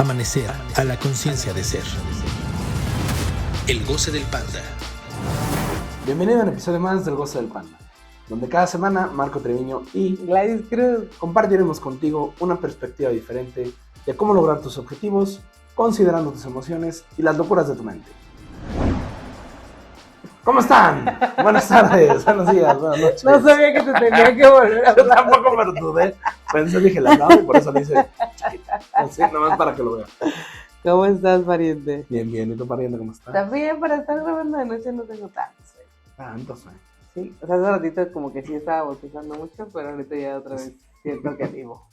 Amanecer a la conciencia de ser. El goce del panda. Bienvenido a un episodio más del Goce del Panda, donde cada semana Marco Treviño y Gladys Cruz compartiremos contigo una perspectiva diferente de cómo lograr tus objetivos, considerando tus emociones y las locuras de tu mente. ¿Cómo están? Buenas tardes, buenos días, buenas noches. No sabía que te tenía que volver a Yo hablar. tampoco me lo dudé. Pensé, dije, la hablaba y por eso le hice chiquita. Así, nomás para que lo vea. ¿Cómo estás, pariente? Bien, bien. ¿Y tu pariente cómo está? También para estar grabando de noche no tengo tanto sueño. Tanto sueño. Sí, o sea, hace ratito como que sí estaba bostezando mucho, pero ahorita ya otra vez siento que vivo.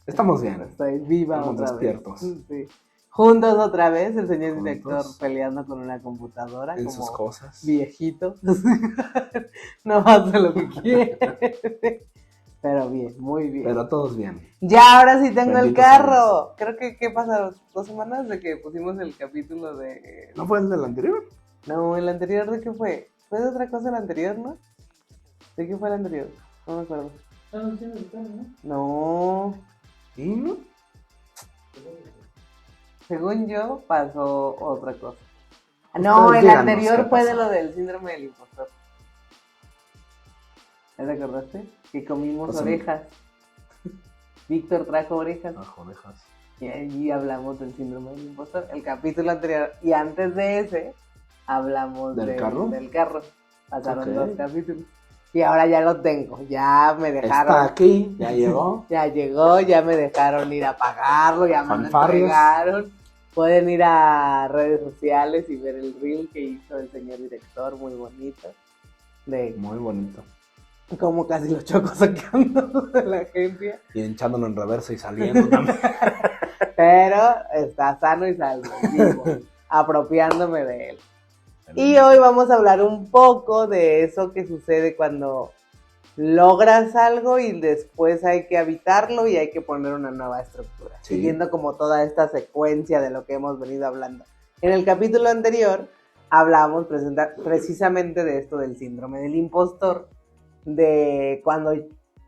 Estamos bien. Estoy viva Estamos otra despiertos. vez. Sí. Juntos otra vez, el señor Juntos. director peleando con una computadora. En como sus cosas. viejito. No hace lo que quiere. Pero bien, muy bien. Pero todos bien. Ya, ahora sí tengo el Bendito carro. Creo que, ¿qué pasaron? 2 semanas de que pusimos el capítulo de... ¿No fue el del anterior? No, el anterior, ¿de qué fue? ¿Fue de otra cosa el anterior, no? ¿De qué fue el anterior? No me acuerdo. No, ¿Y no? según yo pasó otra cosa. No, Ustedes el díganos anterior qué fue pasó. de lo del síndrome del impostor. ¿Ya te acordaste? Que comimos Pues, orejas. Víctor trajo orejas. Bajo orejas. Y allí hablamos del síndrome del impostor. El capítulo anterior, y antes de ese, hablamos ¿Del carro? del carro. Pasaron Ok. 2 capítulos. Y ahora ya lo tengo. Ya me dejaron. Está aquí, ya llegó. Ya llegó, ya me dejaron ir a pagarlo, ya me lo Fanfarrias. entregaron. Pueden ir a redes sociales y ver el reel que hizo el señor director, muy bonito. De Muy bonito. cómo casi lo choco sacando de la agencia. Y echándolo en reversa y saliendo también. Pero está sano y salvo, vivo, apropiándome de él. Y hoy vamos a hablar un poco de eso que sucede cuando logras algo y después hay que habitarlo y hay que poner una nueva estructura, Sí. siguiendo como toda esta secuencia de lo que hemos venido hablando. En el capítulo anterior hablamos precisamente de esto del síndrome del impostor, de cuando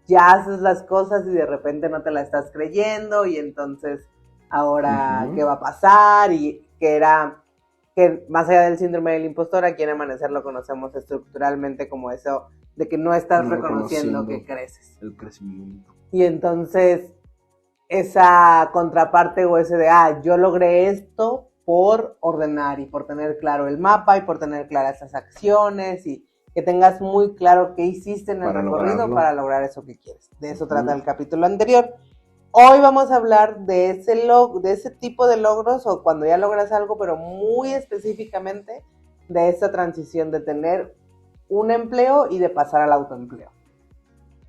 ya haces las cosas y de repente no te la estás creyendo y entonces ahora Ujú. qué va a pasar, y que era que más allá del síndrome del impostor, aquí en Amanecer lo conocemos estructuralmente como eso de que no estás No reconociendo reconociendo. que creces. El crecimiento. Y entonces esa contraparte o ese de, yo logré esto por ordenar y por tener claro el mapa y por tener claras esas acciones y que tengas muy claro qué hiciste en el Para recorrido lograrlo. para lograr eso que quieres. De eso Ujú. trata el capítulo anterior. Hoy vamos a hablar de ese tipo de logros o cuando ya logras algo, pero muy específicamente de esa transición de tener un empleo y de pasar al autoempleo.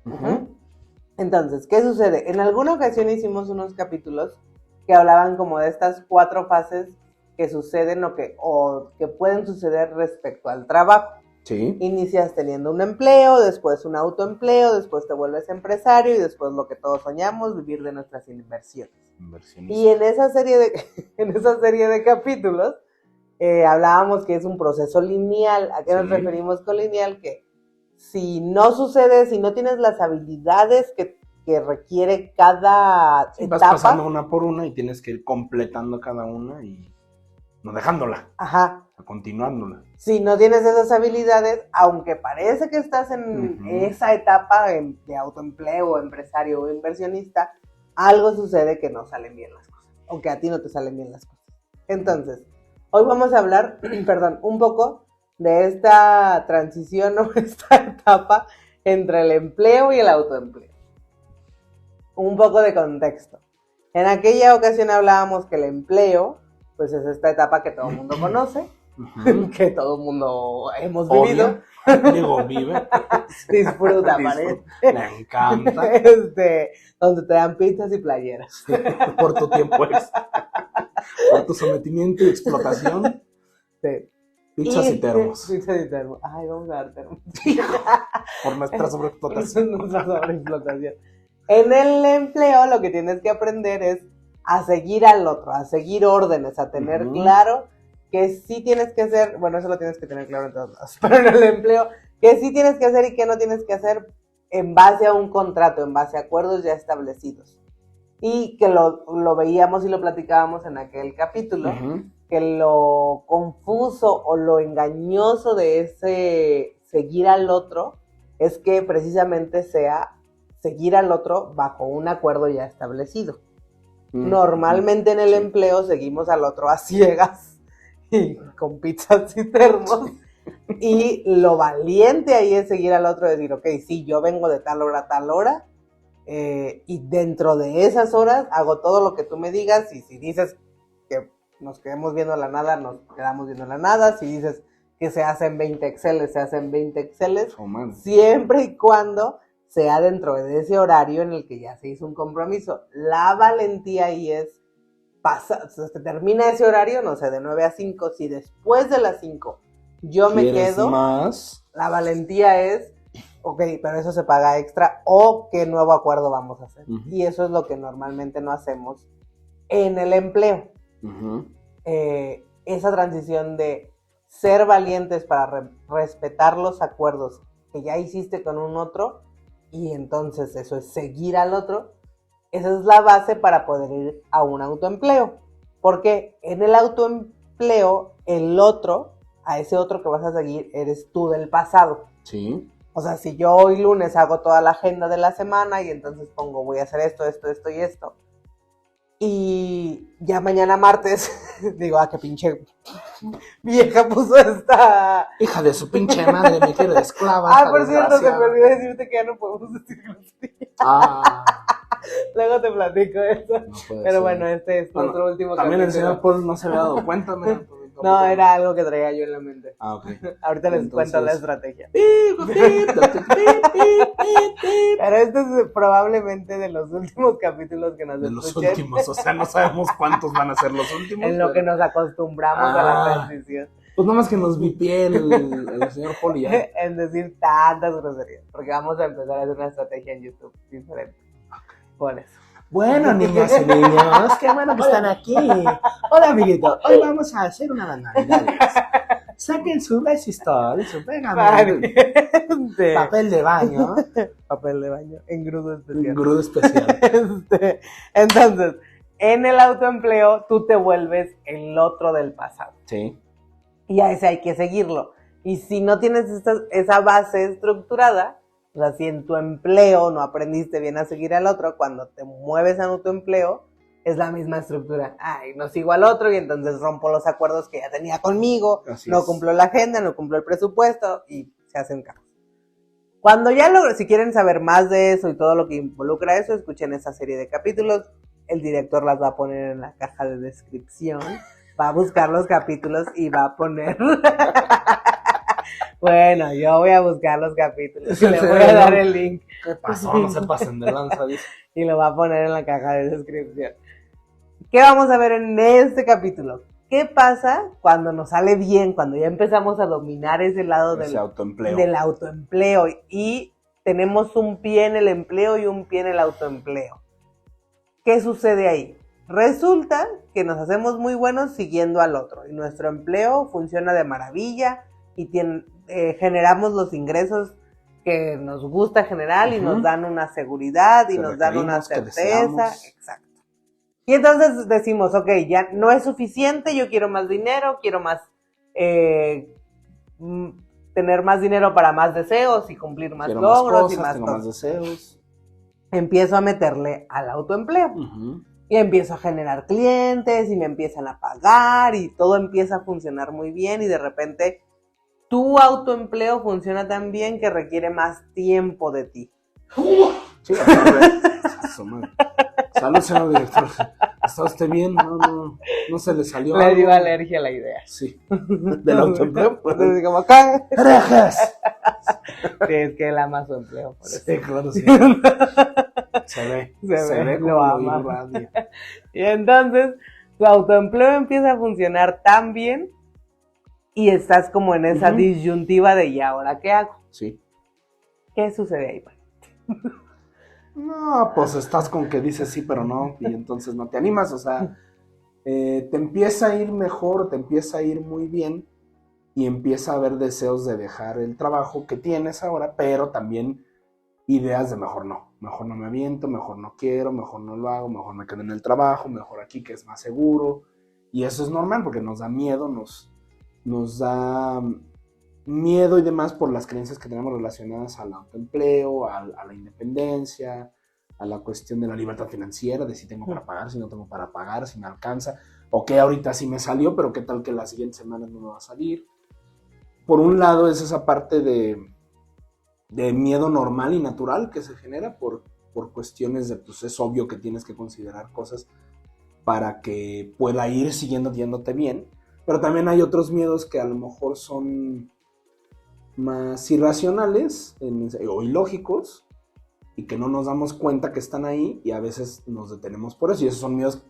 Ujú. Entonces, ¿qué sucede? En alguna ocasión hicimos unos capítulos que hablaban como de estas 4 fases que suceden o que pueden suceder respecto al trabajo. Sí. Inicias teniendo un empleo, después un autoempleo, después te vuelves empresario y después lo que todos soñamos, vivir de nuestras inversiones. Inversionista. Y en esa serie de capítulos hablábamos que es un proceso lineal. ¿A qué nos Sí. referimos con lineal? Que si no sucede, si no tienes las habilidades que requiere cada Sí, vas etapa, pasando una por una y tienes que ir completando cada una y no dejándola, ajá, continuándola. si no tienes esas habilidades, aunque parece que estás en Ujú. esa etapa de autoempleo, empresario o inversionista, algo sucede que no salen bien las cosas, o que a ti no te salen bien las cosas. Entonces, hoy vamos a hablar, un poco de esta transición o esta etapa entre el empleo y el autoempleo. Un poco de contexto. En aquella ocasión hablábamos que el empleo, pues es esta etapa que todo el mundo conoce, Ujú. que todo el mundo hemos vivido, Odia. Digo, vive. disfruta, parece. Me encanta. Donde te dan pizzas y playeras. Por tu tiempo extra. Por tu sometimiento y explotación. Sí. Pizzas y termos. Pizzas y termos. Ay, vamos a dar termos. Por nuestra Esa sobreexplotación. es nuestra sobreexplotación. En el empleo lo que tienes que aprender es a seguir al otro, a seguir órdenes, a tener Ujú. claro que sí tienes que hacer, bueno, eso lo tienes que tener claro en todos lados, pero en el empleo, que sí tienes que hacer y que no tienes que hacer en base a un contrato, en base a acuerdos ya establecidos. y que lo veíamos y lo platicábamos en aquel capítulo, que lo confuso o lo engañoso de ese seguir al otro es que precisamente sea seguir al otro bajo un acuerdo ya establecido. Normalmente en el empleo seguimos al otro a ciegas y con pizzas y termos. Y lo valiente ahí es seguir al otro y decir, ok, sí, yo vengo de tal hora a tal hora, y dentro de esas horas hago todo lo que tú me digas, y si dices que nos quedemos viendo la nada, nos quedamos viendo la nada, si dices que se hacen 20 Exceles, se hacen 20 Exceles, siempre y cuando sea dentro de ese horario en el que ya se hizo un compromiso. La valentía ahí es, se termina ese horario, no sé, de 9 a 5, si después de las 5 yo me quedo, más? La valentía es, ok, pero eso se paga extra, o qué nuevo acuerdo vamos a hacer. Y eso es lo que normalmente no hacemos en el empleo. Esa transición de ser valientes para respetar los acuerdos que ya hiciste con un otro, y entonces eso es seguir al otro, esa es la base para poder ir a un autoempleo. Porque en el autoempleo, el otro, a ese otro que vas a seguir, eres tú del pasado. Sí. O sea, si yo hoy lunes hago toda la agenda de la semana y entonces pongo, voy a hacer esto y esto, y ya mañana martes digo, qué pinche vieja puso esta... Hija de su pinche madre, me quiere de esclava. Por cierto, se me olvidó decirte que ya no podemos decir groserías. Luego te platico eso. No, pero bueno, este es nuestro último también capítulo. El señor Paul no se había dado cuenta, No, era algo que traía yo en la mente. Ok. Ahorita les cuento la estrategia. Pero este es probablemente de los últimos capítulos que nos escuchen. De los últimos, o sea, no sabemos cuántos van a ser los últimos. En lo que nos acostumbramos a la transición. Pues nomás que nos vipie el señor Paul y ya. En decir tantas groserías. Porque vamos a empezar a hacer una estrategia en YouTube diferente. Por eso. Bueno, niñas y niños, qué bueno que están aquí. Hola, amiguito. Hoy vamos a hacer una de Navidades. Saquen su resistor, su pegamento, papel de baño. Papel de baño, engrudo especial. Engrudo especial. Entonces, en el autoempleo, tú te vuelves el otro del pasado. Sí. Y a ese hay que seguirlo. Y si no tienes esa base estructurada, o sea, si en tu empleo no aprendiste bien a seguir al otro, cuando te mueves a tu empleo, es la misma estructura. No sigo al otro y entonces rompo los acuerdos que ya tenía conmigo, no cumplo la agenda, no cumplo el presupuesto y se hacen caos. Cuando ya si quieren saber más de eso y todo lo que involucra eso, escuchen esa serie de capítulos. El director las va a poner en la caja de descripción, va a buscar los capítulos y va a poner... Bueno, yo voy a buscar los capítulos y le voy a dar el link. ¿Qué pasó? No se pasen de lanza, ¿viste? Y lo va a poner en la caja de descripción. ¿Qué vamos a ver en este capítulo? ¿Qué pasa cuando nos sale bien, cuando ya empezamos a dominar ese lado del autoempleo y tenemos un pie en el empleo y un pie en el autoempleo? ¿Qué sucede ahí? Resulta que nos hacemos muy buenos siguiendo al otro y nuestro empleo funciona de maravilla y generamos los ingresos que nos gusta generar y nos dan una seguridad y nos dan una certeza. Exacto. Y entonces decimos, ok, ya no es suficiente, yo quiero más dinero, quiero más, tener más dinero para más deseos y cumplir más logros y más tengo más deseos. Empiezo a meterle al autoempleo. Y empiezo a generar clientes y me empiezan a pagar y todo empieza a funcionar muy bien y de repente tu autoempleo funciona tan bien que requiere más tiempo de ti. Sí, salud, señor director. ¿Está usted bien? No se le salió Le algo. dio alergia a la idea. Sí. Del autoempleo. Entonces, como acá. ¡Rejas! Sí, es que él ama su empleo. Por eso. Sí, claro, sí. Se ve lo como ama. radio. Y entonces, tu autoempleo empieza a funcionar tan bien y estás como en esa disyuntiva de ¿y ahora qué hago? Sí. ¿Qué sucede ahí? No, pues estás con que dices sí, pero no, y entonces no te animas, o sea, te empieza a ir mejor, te empieza a ir muy bien, y empieza a haber deseos de dejar el trabajo que tienes ahora, pero también ideas de mejor no me aviento, mejor no quiero, mejor no lo hago, mejor me quedo en el trabajo, mejor aquí que es más seguro. Y eso es normal porque nos da miedo, nos da miedo y demás por las creencias que tenemos relacionadas al autoempleo, a la independencia, a la cuestión de la libertad financiera, de si tengo para pagar, si no tengo para pagar, si me alcanza, o que ahorita sí me salió, pero qué tal que las siguientes semanas no me va a salir. Por un lado es esa parte de miedo normal y natural que se genera por cuestiones de, pues es obvio que tienes que considerar cosas para que pueda ir siguiendo yéndote bien, pero también hay otros miedos que a lo mejor son más irracionales o ilógicos y que no nos damos cuenta que están ahí y a veces nos detenemos por eso, y esos son miedos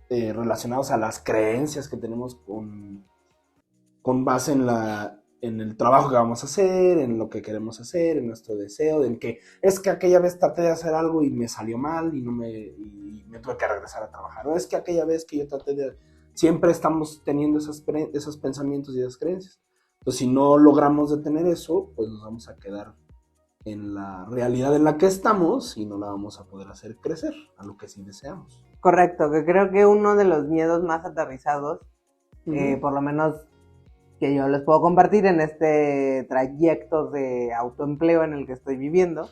relacionados a las creencias que tenemos con base en el trabajo que vamos a hacer, en lo que queremos hacer, en nuestro deseo, en que es que aquella vez traté de hacer algo y me salió mal y me tuve que regresar a trabajar, o es que aquella vez que yo traté de... Siempre estamos teniendo esos pensamientos y esas creencias. Entonces, si no logramos detener eso, pues nos vamos a quedar en la realidad en la que estamos y no la vamos a poder hacer crecer a lo que sí deseamos. Correcto, que creo que uno de los miedos más aterrizados, por lo menos que yo les puedo compartir en este trayecto de autoempleo en el que estoy viviendo,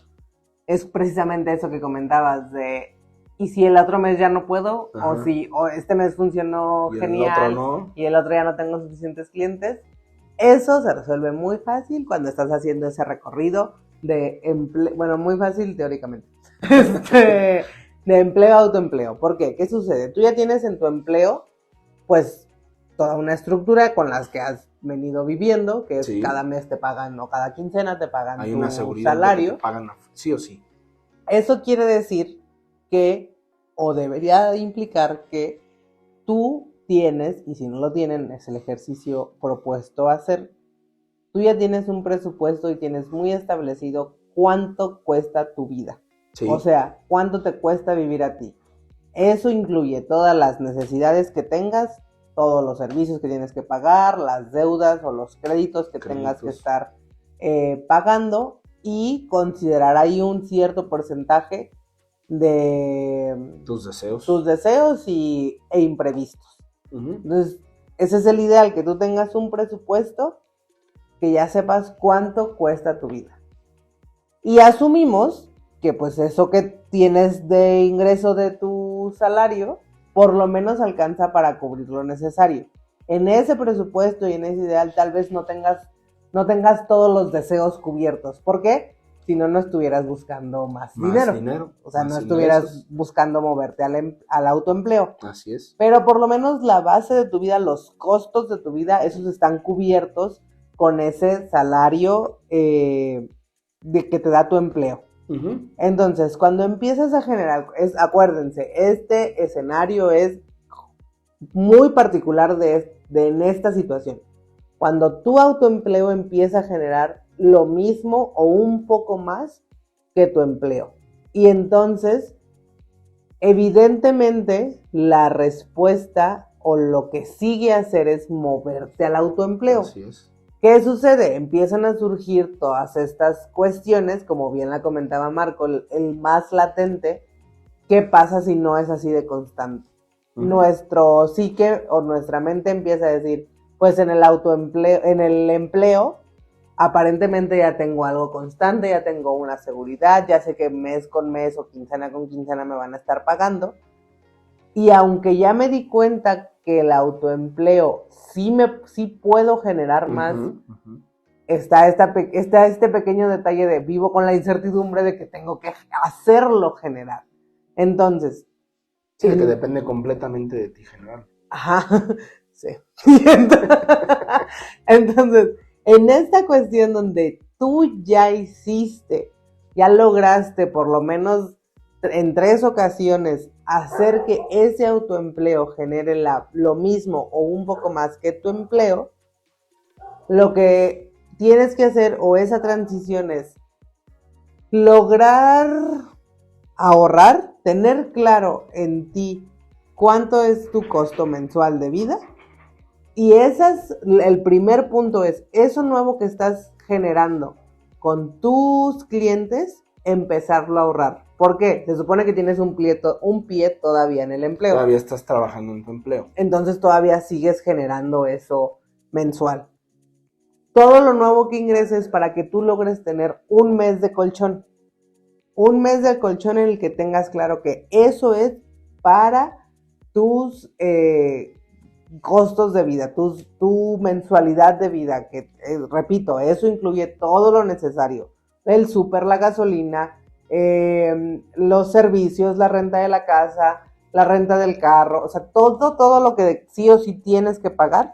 es precisamente eso que comentabas de, ¿y si el otro mes ya no puedo? Ajá. O este mes funcionó Y genial el otro no. y el otro ya no tengo suficientes clientes. Eso se resuelve muy fácil cuando estás haciendo ese recorrido de empleo, bueno, muy fácil teóricamente, de empleo a autoempleo. ¿Por qué? ¿Qué sucede? Tú ya tienes en tu empleo, pues, toda una estructura con las que has venido viviendo, que es Sí. cada mes te pagan o cada quincena te pagan Hay tu una seguridad salario. de que te pagan sí o sí. Eso quiere decir que, o debería implicar que tú tienes, y si no lo tienen, es el ejercicio propuesto a hacer, tú ya tienes un presupuesto y tienes muy establecido cuánto cuesta tu vida. Sí. O sea, cuánto te cuesta vivir a ti. Eso incluye todas las necesidades que tengas, todos los servicios que tienes que pagar, las deudas o los créditos que tengas que estar pagando, y considerar ahí un cierto porcentaje de tus deseos e imprevistos. Entonces, ese es el ideal, que tú tengas un presupuesto, que ya sepas cuánto cuesta tu vida. Y asumimos que pues eso que tienes de ingreso de tu salario, por lo menos alcanza para cubrir lo necesario. En ese presupuesto y en ese ideal tal vez no tengas todos los deseos cubiertos. ¿Por qué? Si no, no estuvieras buscando más dinero. O sea, no estuvieras buscando moverte al autoempleo. Así es. Pero por lo menos la base de tu vida, los costos de tu vida, esos están cubiertos con ese salario de que te da tu empleo. Entonces, cuando empiezas a generar, acuérdense, este escenario es muy particular en esta situación. Cuando tu autoempleo empieza a generar lo mismo o un poco más que tu empleo. Y entonces, evidentemente, la respuesta o lo que sigue a hacer es moverte al autoempleo. Así es. ¿Qué sucede? Empiezan a surgir todas estas cuestiones, como bien la comentaba Marco, el más latente. ¿Qué pasa si no es así de constante? Nuestro psique o nuestra mente empieza a decir, pues en el autoempleo, en el empleo, aparentemente ya tengo algo constante, ya tengo una seguridad, ya sé que mes con mes o quincena con quincena me van a estar pagando. Y aunque ya me di cuenta que el autoempleo sí puedo generar más, está este pequeño detalle de vivo con la incertidumbre de que tengo que hacerlo generar. Entonces... Sí, que depende completamente de ti generar. Ajá, sí. Entonces, en esta cuestión donde tú ya lograste por lo menos en 3 ocasiones hacer que ese autoempleo genere lo mismo o un poco más que tu empleo, lo que tienes que hacer o esa transición es lograr ahorrar, tener claro en ti cuánto es tu costo mensual de vida. Y el primer punto es, eso nuevo que estás generando con tus clientes, empezarlo a ahorrar. ¿Por qué? Se supone que tienes un pie todavía en el empleo. Todavía estás trabajando en tu empleo. Entonces todavía sigues generando eso mensual. Todo lo nuevo que ingreses para que tú logres tener un mes de colchón. Un mes de colchón en el que tengas claro que eso es para tus costos de vida, tu mensualidad de vida, que repito, eso incluye todo lo necesario, el súper, la gasolina, los servicios, la renta de la casa, la renta del carro, o sea, todo lo que sí o sí tienes que pagar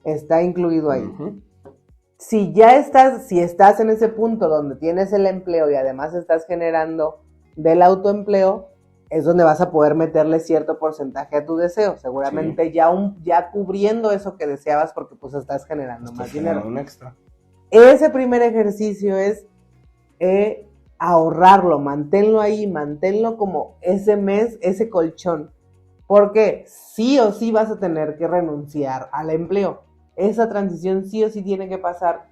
está incluido ahí. Uh-huh. Si estás en ese punto donde tienes el empleo y además estás generando del autoempleo, es donde vas a poder meterle cierto porcentaje a tu deseo, seguramente sí. ya cubriendo eso que deseabas porque pues estás generando más dinero. Un extra. Ese primer ejercicio es ahorrarlo, manténlo ahí, manténlo como ese mes, ese colchón, porque sí o sí vas a tener que renunciar al empleo. Esa transición sí o sí tiene que pasar,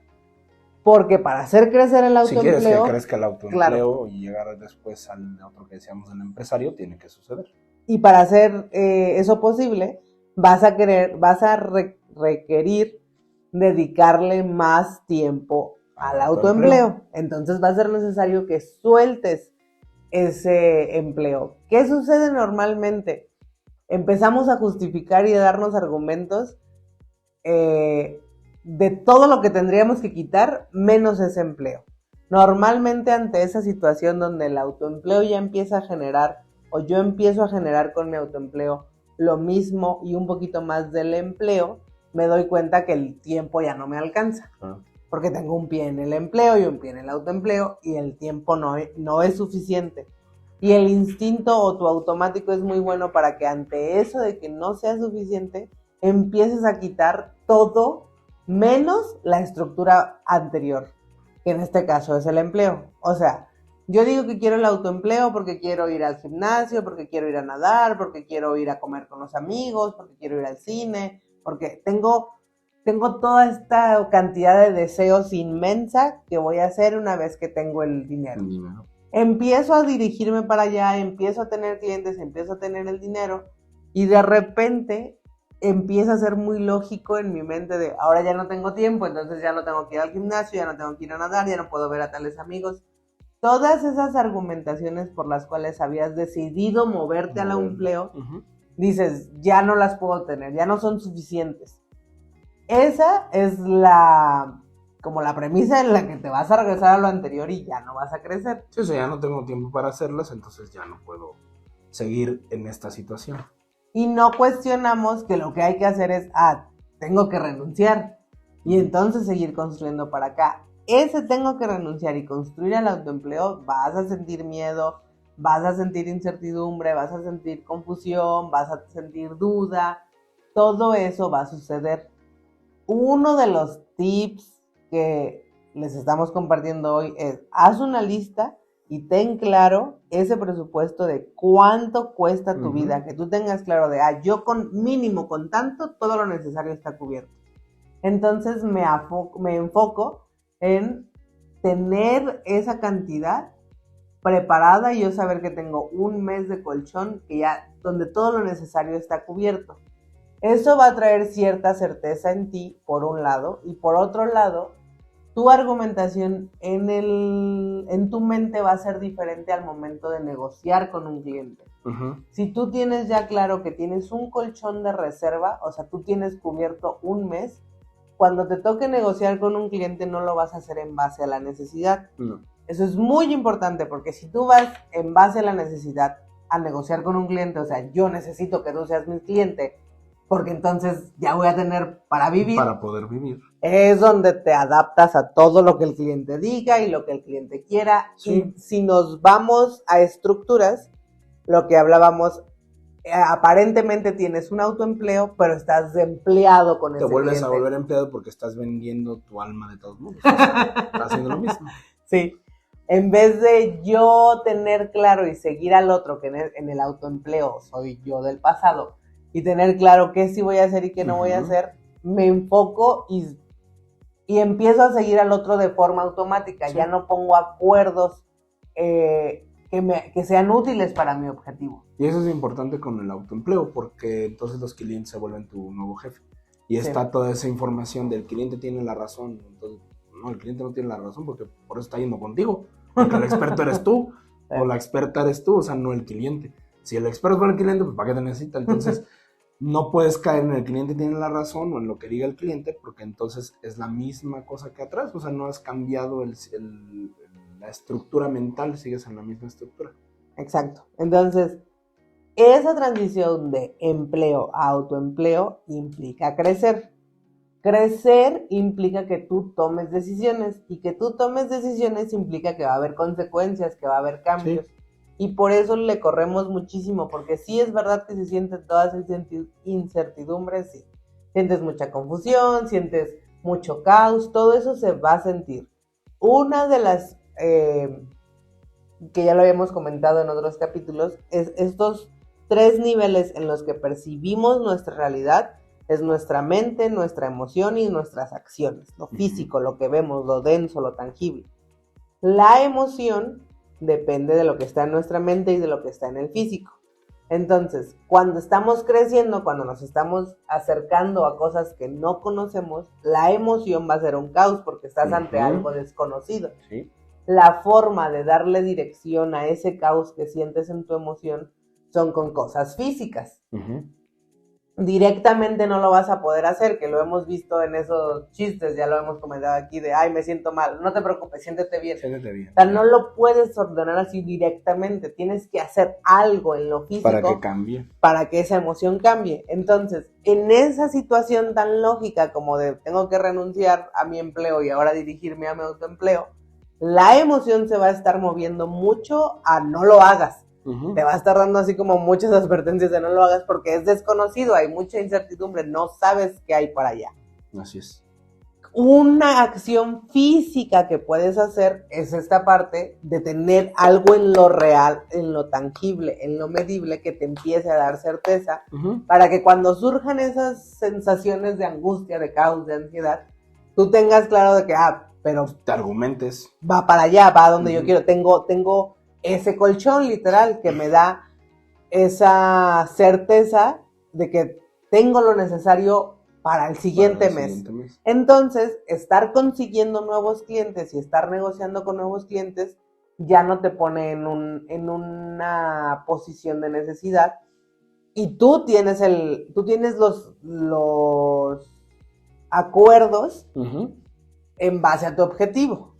porque para hacer crecer el autoempleo... Si quieres que crezca el autoempleo, claro, y llegar después al otro que decíamos del empresario, tiene que suceder. Y para hacer eso posible, vas a requerir dedicarle más tiempo al autoempleo. Entonces va a ser necesario que sueltes ese empleo. ¿Qué sucede normalmente? Empezamos a justificar y a darnos argumentos de todo lo que tendríamos que quitar, menos ese empleo. Normalmente ante esa situación donde el autoempleo ya empieza a generar, o yo empiezo a generar con mi autoempleo lo mismo y un poquito más del empleo, me doy cuenta que el tiempo ya no me alcanza. Porque tengo un pie en el empleo y un pie en el autoempleo y el tiempo no es suficiente. Y el instinto o tu automático es muy bueno para que ante eso de que no sea suficiente, empieces a quitar todo menos la estructura anterior, que en este caso es el empleo. O sea, yo digo que quiero el autoempleo porque quiero ir al gimnasio, porque quiero ir a nadar, porque quiero ir a comer con los amigos, porque quiero ir al cine, porque tengo toda esta cantidad de deseos inmensa que voy a hacer una vez que tengo el dinero. Empiezo a dirigirme para allá, empiezo a tener clientes, empiezo a tener el dinero y de repente empieza a ser muy lógico en mi mente de ahora ya no tengo tiempo, entonces ya no tengo que ir al gimnasio, ya no tengo que ir a nadar, ya no puedo ver a tales amigos. Todas esas argumentaciones por las cuales habías decidido moverte al empleo, dices, ya no las puedo tener, ya no son suficientes. Esa es como la premisa en la que te vas a regresar a lo anterior y ya no vas a crecer. Sí, o sea, ya no tengo tiempo para hacerlas, entonces ya no puedo seguir en esta situación. Y no cuestionamos que lo que hay que hacer es, tengo que renunciar y entonces seguir construyendo para acá. Ese tengo que renunciar y construir el autoempleo, vas a sentir miedo, vas a sentir incertidumbre, vas a sentir confusión, vas a sentir duda, todo eso va a suceder. Uno de los tips que les estamos compartiendo hoy es, haz una lista y ten claro ese presupuesto de cuánto cuesta tu vida, que tú tengas claro de, yo con mínimo, con tanto, todo lo necesario está cubierto. Entonces me enfoco en tener esa cantidad preparada y yo saber que tengo un mes de colchón donde todo lo necesario está cubierto. Eso va a traer cierta certeza en ti, por un lado, y por otro lado, tu argumentación en tu mente va a ser diferente al momento de negociar con un cliente. Si tú tienes ya claro que tienes un colchón de reserva, o sea, tú tienes cubierto un mes, cuando te toque negociar con un cliente no lo vas a hacer en base a la necesidad. No. Eso es muy importante porque si tú vas en base a la necesidad a negociar con un cliente, o sea, yo necesito que tú seas mi cliente porque entonces ya voy a tener para vivir. Para poder vivir. Es donde te adaptas a todo lo que el cliente diga y lo que el cliente quiera. Sí. Y si nos vamos a estructuras, lo que hablábamos, aparentemente tienes un autoempleo, pero estás empleado con ese cliente. Te vuelves a volver empleado porque estás vendiendo tu alma de todos modos. Estás haciendo lo mismo. Sí. En vez de yo tener claro y seguir al otro, que en el autoempleo soy yo del pasado, y tener claro qué sí voy a hacer y qué no voy a hacer, me enfoco y empiezo a seguir al otro de forma automática. Sí. Ya no pongo acuerdos que sean útiles para mi objetivo. Y eso es importante con el autoempleo, porque entonces los clientes se vuelven tu nuevo jefe. Y está toda esa información del cliente tiene la razón. Entonces, no, el cliente no tiene la razón porque por eso está yendo contigo. Porque el experto eres tú, o la experta eres tú, o sea, no el cliente. Si el experto es el cliente, pues ¿para qué te necesita? Entonces, no puedes caer en el cliente tiene la razón o en lo que diga el cliente, porque entonces es la misma cosa que atrás. O sea, no has cambiado la estructura mental, sigues en la misma estructura. Exacto. Entonces, esa transición de empleo a autoempleo implica crecer. Crecer implica que tú tomes decisiones, y que tú tomes decisiones implica que va a haber consecuencias, que va a haber cambios. Sí. Y por eso le corremos muchísimo, porque sí es verdad que se sienten todas esas incertidumbres, sí. Sientes mucha confusión, sientes mucho caos, todo eso se va a sentir. Una de las que ya lo habíamos comentado en otros capítulos, es estos 3 niveles en los que percibimos nuestra realidad, es nuestra mente, nuestra emoción y nuestras acciones, lo físico, lo que vemos, lo denso, lo tangible. La emoción depende de lo que está en nuestra mente y de lo que está en el físico. Entonces, cuando estamos creciendo, cuando nos estamos acercando a cosas que no conocemos, la emoción va a ser un caos porque estás ante algo desconocido. Sí. La forma de darle dirección a ese caos que sientes en tu emoción son con cosas físicas. Directamente no lo vas a poder hacer, que lo hemos visto en esos chistes, ya lo hemos comentado aquí de, ay, me siento mal, no te preocupes, siéntete bien. Siéntete bien. O sea, no lo puedes ordenar así directamente, tienes que hacer algo en lo físico. Para que cambie. Para que esa emoción cambie. Entonces, en esa situación tan lógica como de, tengo que renunciar a mi empleo y ahora dirigirme a mi autoempleo, la emoción se va a estar moviendo mucho a no lo hagas. Te va a estar dando así como muchas advertencias de no lo hagas porque es desconocido, hay mucha incertidumbre, no sabes qué hay para allá. Así es. Una acción física que puedes hacer es esta parte de tener algo en lo real, en lo tangible, en lo medible que te empiece a dar certeza para que cuando surjan esas sensaciones de angustia, de caos, de ansiedad, tú tengas claro de que, pero te argumentes. Va para allá, va a donde yo quiero, tengo ese colchón literal que me da esa certeza de que tengo lo necesario para el siguiente mes. Entonces, estar consiguiendo nuevos clientes y estar negociando con nuevos clientes ya no te pone en una posición de necesidad y tú tienes los acuerdos en base a tu objetivo.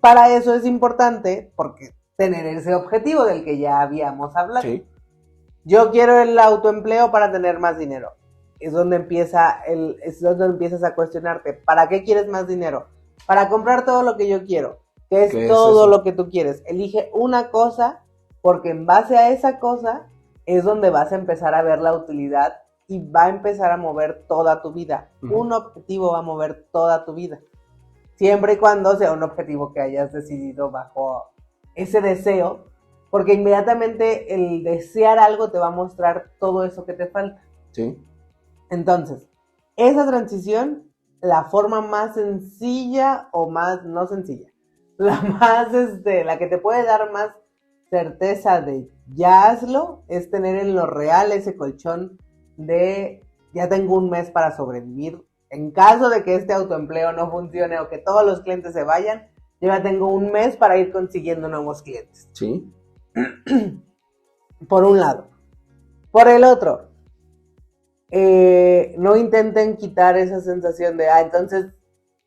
Para eso es importante porque tener ese objetivo del que ya habíamos hablado. Sí. Yo quiero el autoempleo para tener más dinero. Es donde empiezas a cuestionarte, ¿para qué quieres más dinero? Para comprar todo lo que yo quiero. ¿Qué es todo lo que tú quieres? Elige una cosa, porque en base a esa cosa es donde vas a empezar a ver la utilidad y va a empezar a mover toda tu vida. Un objetivo va a mover toda tu vida. Siempre y cuando sea un objetivo que hayas decidido bajo ese deseo, porque inmediatamente el desear algo te va a mostrar todo eso que te falta. Sí. Entonces, esa transición, la forma más sencilla o más, no sencilla, la que te puede dar más certeza de ya hazlo, es tener en lo real ese colchón de ya tengo un mes para sobrevivir. En caso de que este autoempleo no funcione o que todos los clientes se vayan, yo ya tengo un mes para ir consiguiendo nuevos clientes. Sí. Por un lado. Por el otro, no intenten quitar esa sensación de, entonces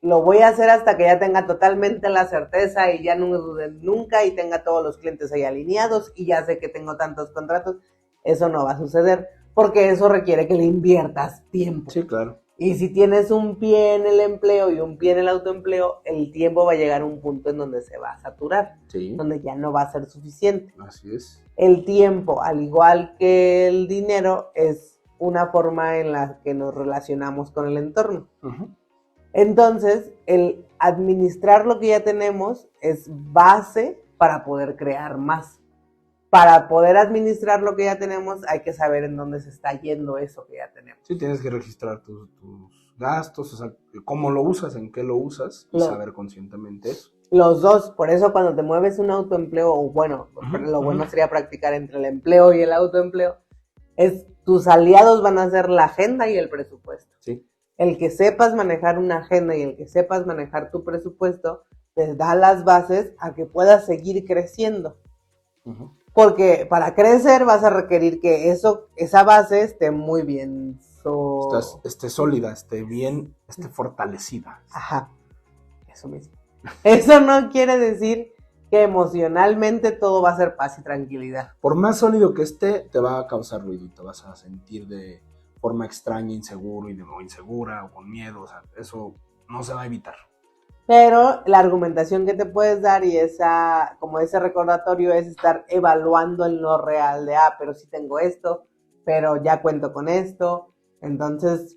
lo voy a hacer hasta que ya tenga totalmente la certeza y ya no me duden nunca y tenga todos los clientes ahí alineados y ya sé que tengo tantos contratos. Eso no va a suceder porque eso requiere que le inviertas tiempo. Sí, claro. Y si tienes un pie en el empleo y un pie en el autoempleo, el tiempo va a llegar a un punto en donde se va a saturar, donde ya no va a ser suficiente. Así es. El tiempo, al igual que el dinero, es una forma en la que nos relacionamos con el entorno. Entonces, el administrar lo que ya tenemos es base para poder crear más. Para poder administrar lo que ya tenemos, hay que saber en dónde se está yendo eso que ya tenemos. Sí, tienes que registrar tus gastos, o sea, cómo lo usas, en qué lo usas, y saber conscientemente eso. Los dos, por eso cuando te mueves un autoempleo, o bueno, lo bueno sería practicar entre el empleo y el autoempleo, tus aliados van a ser la agenda y el presupuesto. Sí. El que sepas manejar una agenda y el que sepas manejar tu presupuesto, te da las bases a que puedas seguir creciendo. Uh-huh. Porque para crecer vas a requerir que esa base esté muy bien. Esté sólida, esté bien, esté fortalecida. Ajá, eso mismo. Eso no quiere decir que emocionalmente todo va a ser paz y tranquilidad. Por más sólido que esté, te va a causar ruido y te vas a sentir de forma extraña, inseguro o insegura o con miedo. O sea, eso no se va a evitar. Pero la argumentación que te puedes dar y como ese recordatorio es estar evaluando en lo real de, pero sí tengo esto, pero ya cuento con esto. Entonces,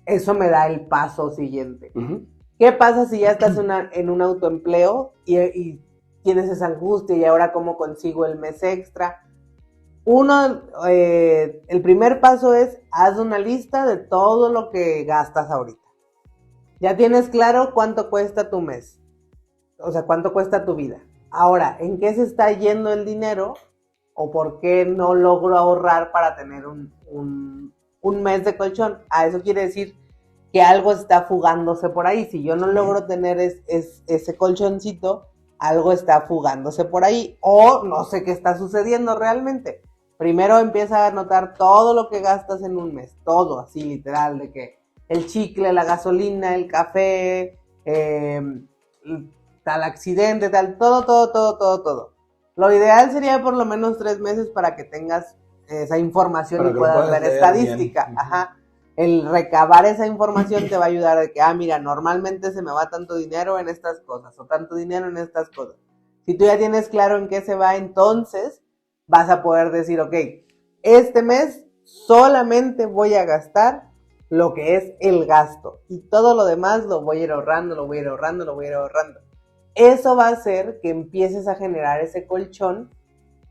eso me da el paso siguiente. Uh-huh. ¿Qué pasa si ya estás en un autoempleo y tienes esa angustia y ahora cómo consigo el mes extra? El primer paso es, haz una lista de todo lo que gastas ahorita. Ya tienes claro cuánto cuesta tu mes, o sea, cuánto cuesta tu vida. Ahora, ¿en qué se está yendo el dinero? ¿O por qué no logro ahorrar para tener un mes de colchón? Eso quiere decir que algo está fugándose por ahí. Si yo no logro tener ese colchoncito, algo está fugándose por ahí. O no sé qué está sucediendo realmente. Primero empieza a anotar todo lo que gastas en un mes. Todo, así literal, de que el chicle, la gasolina, el café, tal accidente, tal, todo. Lo ideal sería por lo menos 3 meses para que tengas esa información y puedas ver estadística. Bien. Ajá. El recabar esa información te va a ayudar de que, mira, normalmente se me va tanto dinero en estas cosas o tanto dinero en estas cosas. Si tú ya tienes claro en qué se va, entonces vas a poder decir, ok, este mes solamente voy a gastar lo que es el gasto y todo lo demás lo voy a ir ahorrando. Eso va a hacer que empieces a generar ese colchón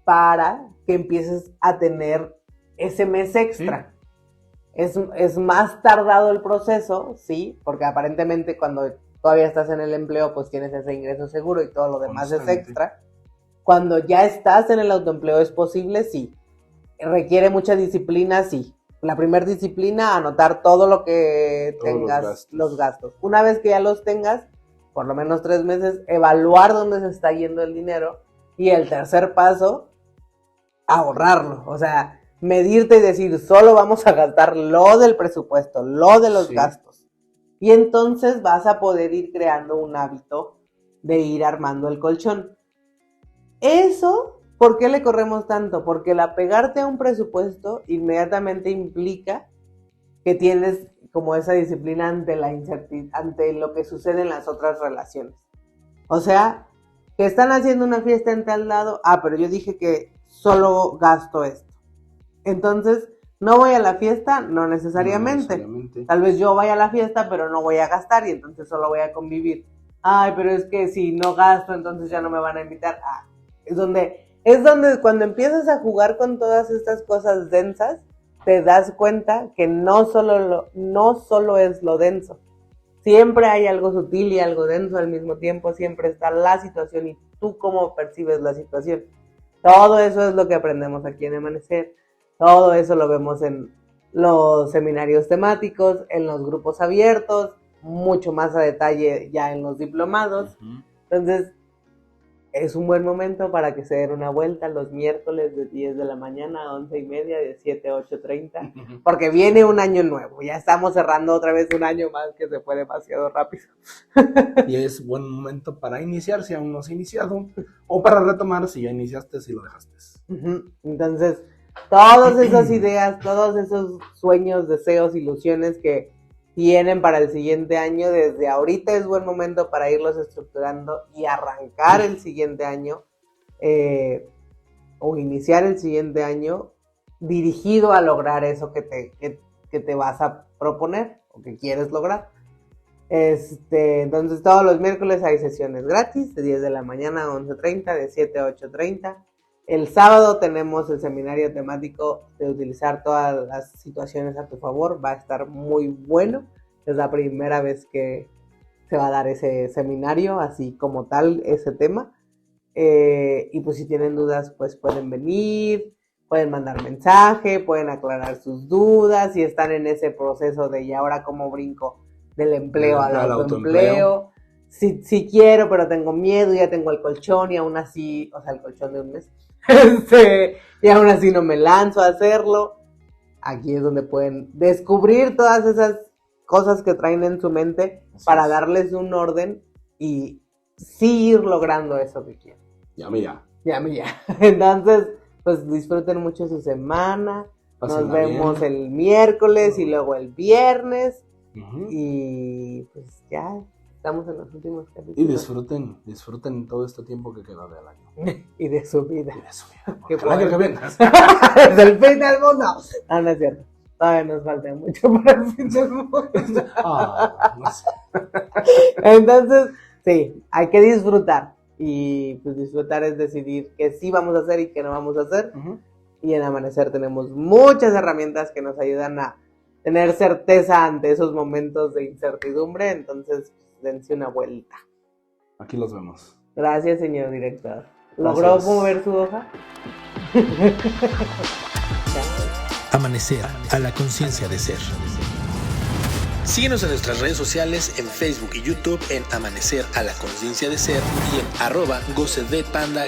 para que empieces a tener ese mes extra. Sí. Es más tardado el proceso, sí, porque aparentemente cuando todavía estás en el empleo, pues tienes ese ingreso seguro y todo lo demás es extra. Cuando ya estás en el autoempleo, ¿es posible? Sí. ¿Requiere mucha disciplina? Sí. La primera disciplina, anotar todo lo que tengas, los gastos. Una vez que ya los tengas, por lo menos 3 meses, evaluar dónde se está yendo el dinero. Y el tercer paso, ahorrarlo. O sea, medirte y decir, solo vamos a gastar lo del presupuesto, lo de los gastos. Y entonces vas a poder ir creando un hábito de ir armando el colchón. Eso, ¿por qué le corremos tanto? Porque el apegarte a un presupuesto inmediatamente implica que tienes como esa disciplina ante la incertidumbre, ante lo que sucede en las otras relaciones. O sea, que están haciendo una fiesta en tal lado, pero yo dije que solo gasto esto. Entonces, ¿no voy a la fiesta? No necesariamente. Tal vez yo vaya a la fiesta, pero no voy a gastar y entonces solo voy a convivir. Pero es que si no gasto, entonces ya no me van a invitar. Es donde cuando empiezas a jugar con todas estas cosas densas, te das cuenta que no solo es lo denso. Siempre hay algo sutil y algo denso al mismo tiempo. Siempre está la situación y tú cómo percibes la situación. Todo eso es lo que aprendemos aquí en Amanecer. Todo eso lo vemos en los seminarios temáticos, en los grupos abiertos, mucho más a detalle ya en los diplomados. Uh-huh. Entonces, es un buen momento para que se den una vuelta los miércoles de 10 de la mañana a 11:30, de 7 a 8:30, uh-huh. Porque viene un año nuevo. Ya estamos cerrando otra vez un año más que se fue demasiado rápido. Y es buen momento para iniciar si aún no has iniciado, o para retomar si ya iniciaste, si lo dejaste. Uh-huh. Entonces, todas esas ideas, todos esos sueños, deseos, ilusiones que tienen para el siguiente año, desde ahorita es buen momento para irlos estructurando y arrancar el siguiente año o iniciar el siguiente año dirigido a lograr eso que te vas a proponer o que quieres lograr. Entonces todos los miércoles hay sesiones gratis de 10 de la mañana a 11:30, de 7 a 8:30. El sábado tenemos el seminario temático de utilizar todas las situaciones a tu favor. Va a estar muy bueno. Es la primera vez que se va a dar ese seminario, así como tal, ese tema. Y pues si tienen dudas, pues pueden venir, pueden mandar mensaje, pueden aclarar sus dudas, si están en ese proceso de y ahora cómo brinco del empleo al autoempleo. Si quiero, pero tengo miedo, ya tengo el colchón y aún así, o sea, el colchón de un mes, y aún así no me lanzo a hacerlo. Aquí es donde pueden descubrir todas esas cosas que traen en su mente para darles un orden y sí ir logrando eso que quieren. Ya. Entonces, pues disfruten mucho su semana. Nos vemos el miércoles y luego el viernes. Y pues ya estamos en los últimos capítulos. Y disfruten todo este tiempo que queda del año. Y de su vida. Que el año que viene. Es el fin del mundo. No es cierto. Todavía nos falta mucho para el fin del mundo. No sé. Entonces, sí, hay que disfrutar. Y pues disfrutar es decidir qué sí vamos a hacer y qué no vamos a hacer. Y en Amanecer tenemos muchas herramientas que nos ayudan a tener certeza ante esos momentos de incertidumbre. Entonces, dense una vuelta. Aquí los vemos. Gracias, señor director. ¿Logró mover su hoja? Amanecer a la conciencia de ser. Síguenos en nuestras redes sociales, en Facebook y YouTube, en Amanecer a la conciencia de ser y en @gocedepanda_.